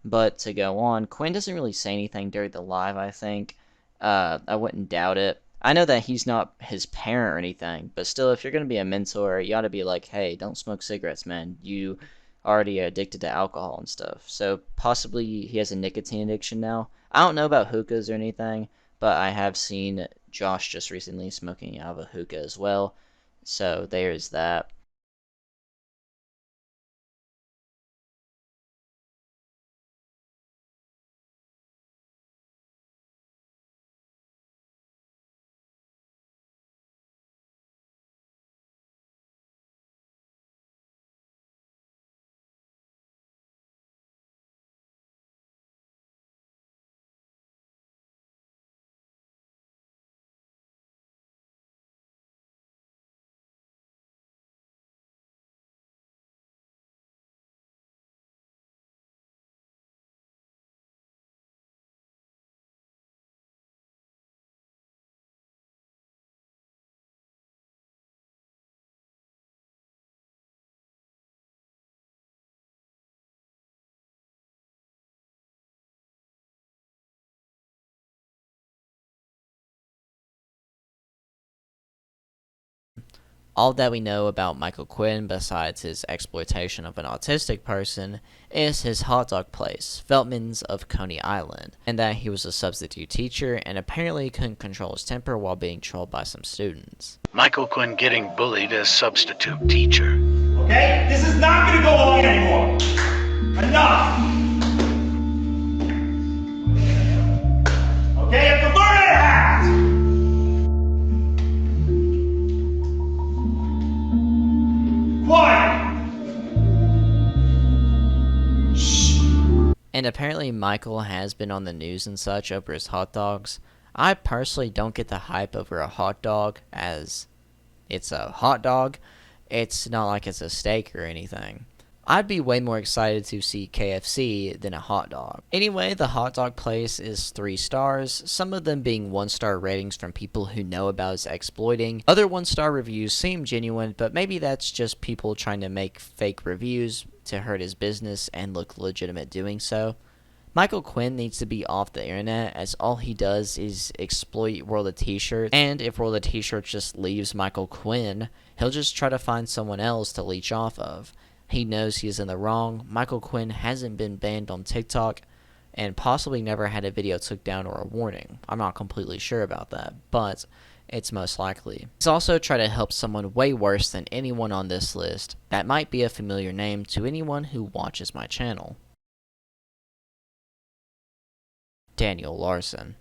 But to go on, Quinn doesn't really say anything during the live, I think. I wouldn't doubt it. I know that he's not his parent or anything, but still, if you're going to be a mentor, you ought to be like, hey, don't smoke cigarettes, man. You already are addicted to alcohol and stuff. So possibly he has a nicotine addiction now. I don't know about hookahs or anything, but I have seen Josh just recently smoking out of a hookah as well. So there's that. All that we know about Michael Quinn, besides his exploitation of an autistic person, is his hot dog place, Veltman's of Coney Island, and that he was a substitute teacher and apparently couldn't control his temper while being trolled by some students. Michael Quinn getting bullied as substitute teacher. Okay? This is not gonna go on anymore. Enough! Okay, you have to learn how to act! Quiet! Shh! And apparently Michael has been on the news and such over his hot dogs. I personally don't get the hype over a hot dog, as it's a hot dog. It's not like it's a steak or anything. I'd be way more excited to see KFC than a hot dog. Anyway, the hot dog place is 3 stars, some of them being 1-star ratings from people who know about its exploiting. Other 1-star reviews seem genuine, but maybe that's just people trying to make fake reviews to hurt his business and look legitimate doing so. Michael Quinn needs to be off the internet, as all he does is exploit World of T-Shirts, and if World of T-Shirts just leaves Michael Quinn, he'll just try to find someone else to leech off of. He knows he is in the wrong. Michael Quinn hasn't been banned on TikTok and possibly never had a video took down or a warning. I'm not completely sure about that, but it's most likely. He's also tried to help someone way worse than anyone on this list that might be a familiar name to anyone who watches my channel. Daniel Larson.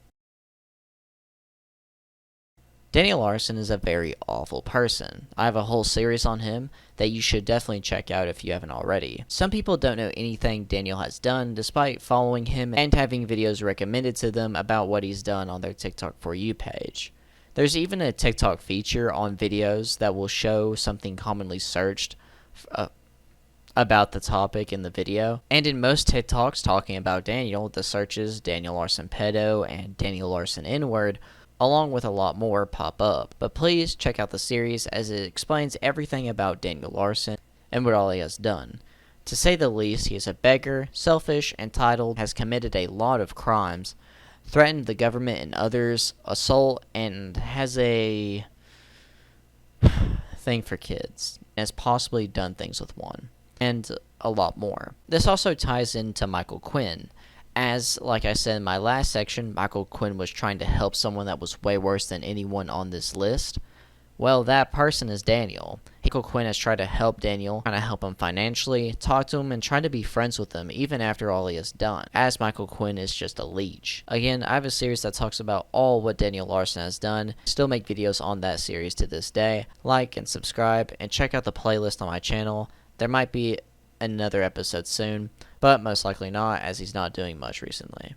Daniel Larson is a very awful person. I have a whole series on him that you should definitely check out if you haven't already. Some people don't know anything Daniel has done despite following him and having videos recommended to them about what he's done on their TikTok For You page. There's even a TikTok feature on videos that will show something commonly searched about the topic in the video. And in most TikToks talking about Daniel, the searches Daniel Larson pedo and Daniel Larson N-word, along with a lot more, pop up. But please check out the series as it explains everything about Daniel Larson and what all he has done. To say the least, he is a beggar, selfish, entitled, has committed a lot of crimes, threatened the government and others, assault, and has a thing for kids, and has possibly done things with one, and a lot more. This also ties into Michael Quinn. As, like I said in my last section, Michael Quinn was trying to help someone that was way worse than anyone on this list. Well, that person is Daniel. Michael Quinn has tried to help Daniel, trying to help him financially, talk to him, and try to be friends with him, even after all he has done, as Michael Quinn is just a leech. Again, I have a series that talks about all what Daniel Larson has done. Still make videos on that series to this day. Like and subscribe, and check out the playlist on my channel. There might be another episode soon, but most likely not, as he's not doing much recently.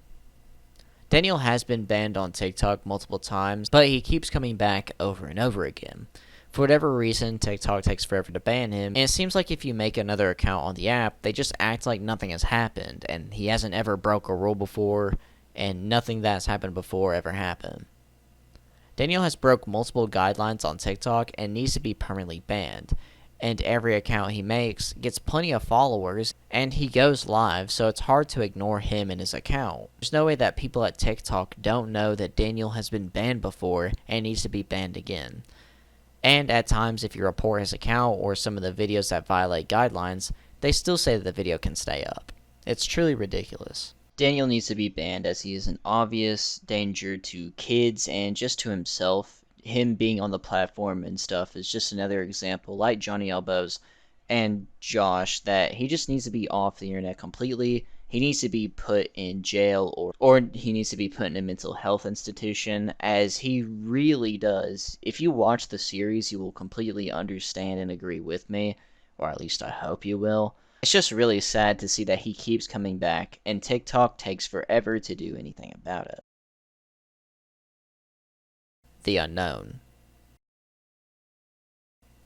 Daniel has been banned on TikTok multiple times, but he keeps coming back over and over again. For whatever reason, TikTok takes forever to ban him, and it seems like if you make another account on the app, they just act like nothing has happened, and he hasn't ever broke a rule before, and nothing that's happened before ever happened. Daniel has broke multiple guidelines on TikTok and needs to be permanently banned. And every account he makes gets plenty of followers, and he goes live, so it's hard to ignore him and his account. There's no way that people at TikTok don't know that Daniel has been banned before and needs to be banned again. And at times, if you report his account or some of the videos that violate guidelines, they still say that the video can stay up. It's truly ridiculous. Daniel needs to be banned as he is an obvious danger to kids and just to himself. Him being on the platform and stuff is just another example, like Johnny Elbows and Josh, that he just needs to be off the internet completely. He needs to be put in jail or he needs to be put in a mental health institution, as he really does. If you watch the series, you will completely understand and agree with me, or at least I hope you will. It's just really sad to see that he keeps coming back, and TikTok takes forever to do anything about it. The unknown.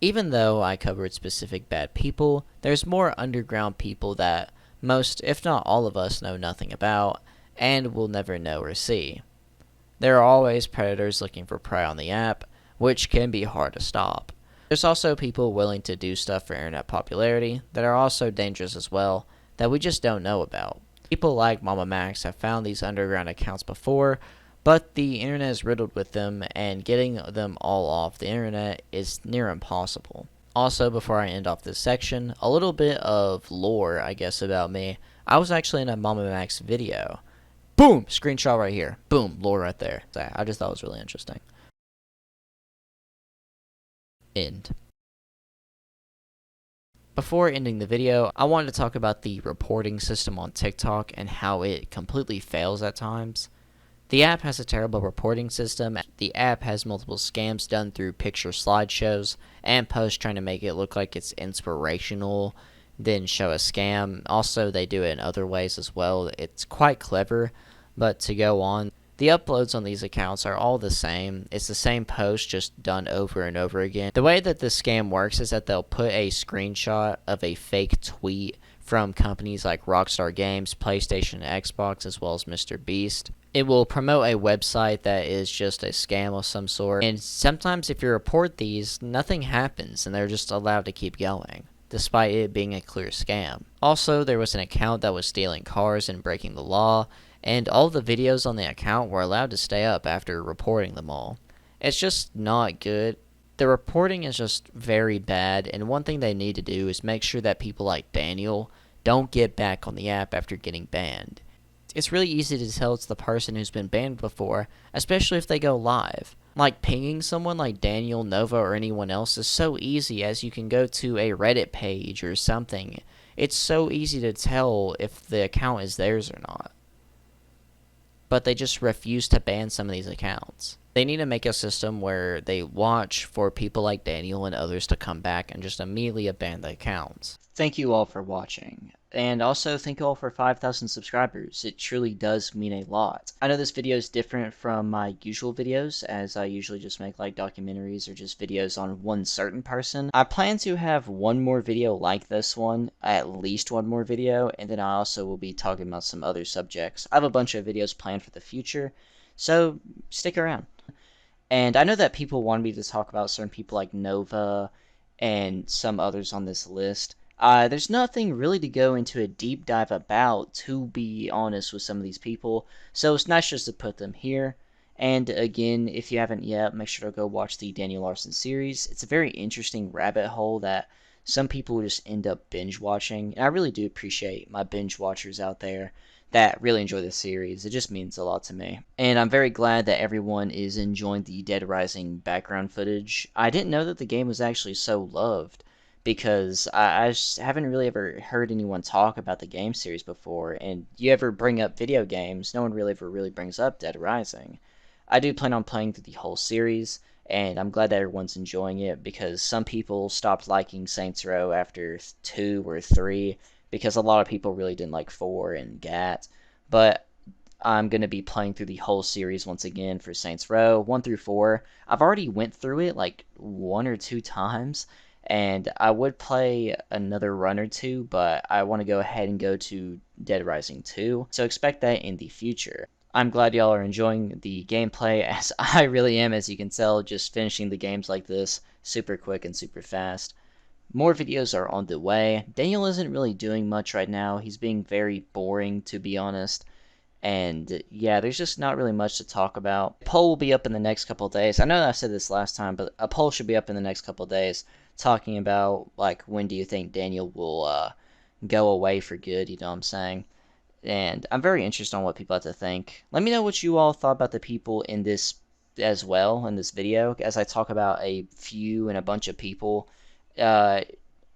Even though I covered specific bad people, there's more underground people that most, if not all of us, know nothing about, and will never know or see. There are always predators looking for prey on the app, which can be hard to stop. There's also people willing to do stuff for internet popularity that are also dangerous as well, that we just don't know about. People like Mama Max have found these underground accounts before, but the internet is riddled with them, and getting them all off the internet is near impossible. Also, before I end off this section, a little bit of lore, I guess, about me. I was actually in a Mama Max video. Boom! Screenshot right here. Boom! Lore right there. I just thought it was really interesting. End. Before ending the video, I wanted to talk about the reporting system on TikTok and how it completely fails at times. The app has a terrible reporting system. The app has multiple scams done through picture slideshows and posts trying to make it look like it's inspirational, then show a scam. Also, they do it in other ways as well. It's quite clever, but to go on, the The uploads on these accounts are all the same. It's the same post just done over and over again. The way that this scam works is that they'll put a screenshot of a fake tweet from companies like Rockstar Games, PlayStation, and Xbox, as well as Mr. Beast. It will promote a website that is just a scam of some sort, and sometimes if you report these, nothing happens and they're just allowed to keep going, despite it being a clear scam. Also, there was an account that was stealing cars and breaking the law, and all the videos on the account were allowed to stay up after reporting them all. It's just not good. The reporting is just very bad, and one thing they need to do is make sure that people like Daniel don't get back on the app after getting banned. It's really easy to tell it's the person who's been banned before, especially if they go live. Like pinging someone like Daniel, Nova, or anyone else is so easy, as you can go to a Reddit page or something. It's so easy to tell if the account is theirs or not. But they just refuse to ban some of these accounts. They need to make a system where they watch for people like Daniel and others to come back and just immediately ban the accounts. Thank you all for watching. And also thank you all for 5,000 subscribers. It truly does mean a lot. I know this video is different from my usual videos, as I usually just make like documentaries or just videos on one certain person. I plan to have one more video like this one, at least one more video, and then I also will be talking about some other subjects. I have a bunch of videos planned for the future, so stick around. And I know that people want me to talk about certain people like Nova and some others on this list. There's nothing really to go into a deep dive about, to be honest, with some of these people, so it's nice just to put them here. And again, if you haven't yet, make sure to go watch the Daniel Larson series. It's a very interesting rabbit hole that some people just end up binge watching, and I really do appreciate my binge watchers out there that really enjoy this series. It just means a lot to me. And I'm very glad that everyone is enjoying the Dead Rising background footage. I didn't know that the game was actually so loved, because I just haven't really ever heard anyone talk about the game series before, and you ever bring up video games, no one really ever really brings up Dead Rising. I do plan on playing through the whole series, and I'm glad that everyone's enjoying it, because some people stopped liking Saints Row after 2 or 3, because a lot of people really didn't like 4 and GAT, but I'm going to be playing through the whole series once again for Saints Row 1 through 4. I've already went through it like 1 or 2 times, and I would play another run or 2, but I want to go ahead and go to Dead Rising 2, so expect that in the future. I'm glad y'all are enjoying the gameplay, as I really am, as you can tell, just finishing the games like this super quick and super fast. More videos are on the way. Daniel isn't really doing much right now. He's being very boring, to be honest. And yeah, there's just not really much to talk about. A poll will be up in the next couple of days. I know that I said this last time, but a poll should be up in the next couple of days talking about, like, when do you think Daniel will go away for good, you know what I'm saying? And I'm very interested on what people have to think. Let me know what you all thought about the people in this as well, in this video, as I talk about a few and a bunch of people. I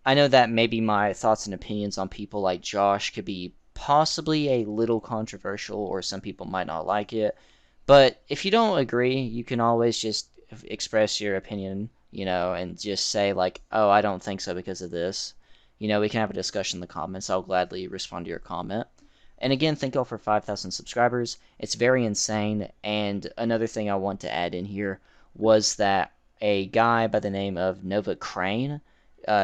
know that maybe my thoughts and opinions on people like Josh could be possibly a little controversial, or some people might not like it, but if you don't agree, you can always just express your opinion, you know, and just say like, oh, I don't think so because of this. You know, we can have a discussion in the comments. I'll gladly respond to your comment. And again, thank y'all for 5,000 subscribers. It's very insane. And another thing I want to add in here was that a guy by the name of Nova Crane,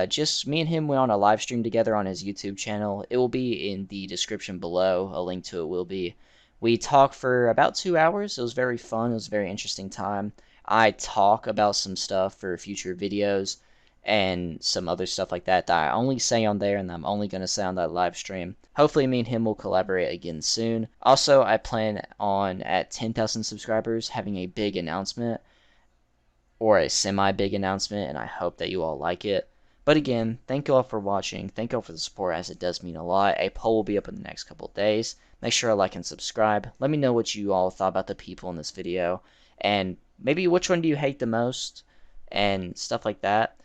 just me and him went on a live stream together on his YouTube channel. It will be in the description below. A link to it will be. We talked for about 2 hours. It was very fun. It was a very interesting time. I talk about some stuff for future videos and some other stuff like that that I only say on there, and I'm only going to say on that live stream. Hopefully me and him will collaborate again soon. Also, I plan on, at 10,000 subscribers, having a big announcement, or a semi-big announcement, and I hope that you all like it. But again, thank you all for watching. Thank you all for the support, as it does mean a lot. A poll will be up in the next couple of days. Make sure to like and subscribe. Let me know what you all thought about the people in this video, and maybe which one do you hate the most, and stuff like that.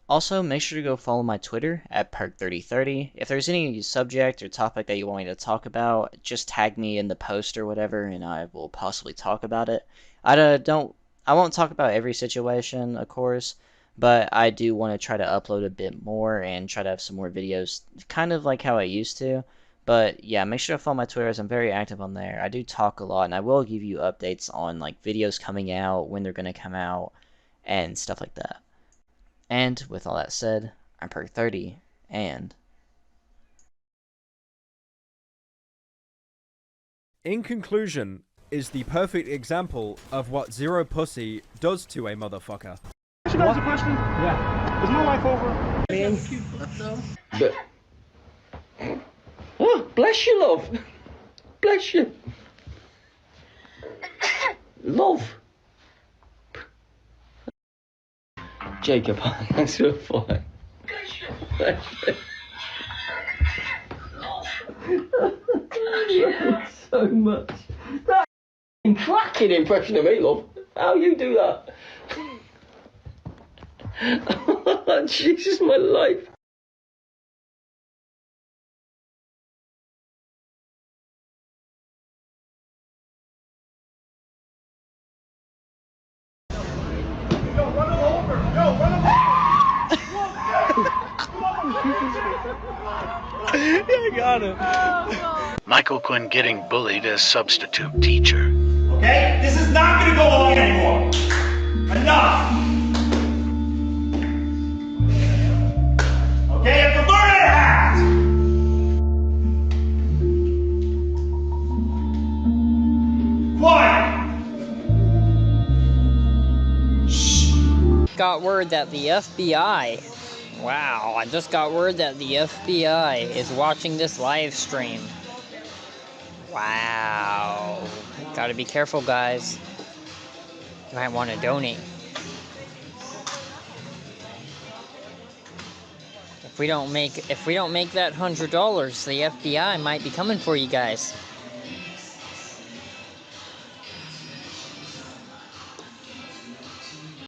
Also, make sure to go follow my Twitter at PERK3030. If there's any subject or topic that you want me to talk about, just tag me in the post or whatever, and I will possibly talk about it. I won't talk about every situation, of course, but I do want to try to upload a bit more and try to have some more videos, kind of like how I used to. But yeah, make sure to follow my Twitter as I'm very active on there. I do talk a lot, and I will give you updates on like videos coming out, when they're going to come out, and stuff like that. And with all that said, I'm PERK30, and... In conclusion, is the perfect example of what zero pussy does to a motherfucker. Ask you guys a question? Yeah. Is my life over? Oh, bless you, love. Bless you. Love. Jacob, thanks for the fire. Bless you. So much. That cracking impression of me, love. How you do that? Oh, Jesus, my life. Yo, run him over! Yo, run him Yeah, I got it. Michael Quinn getting bullied as substitute teacher. Okay? This is not gonna go on anymore! Enough! Okay, you have to learn how to act! Quiet! Got word that the FBI... Wow, I just got word that the FBI is watching this live stream. Wow. Gotta be careful, guys. You might want to donate. If we don't make that $100, the FBI might be coming for you guys.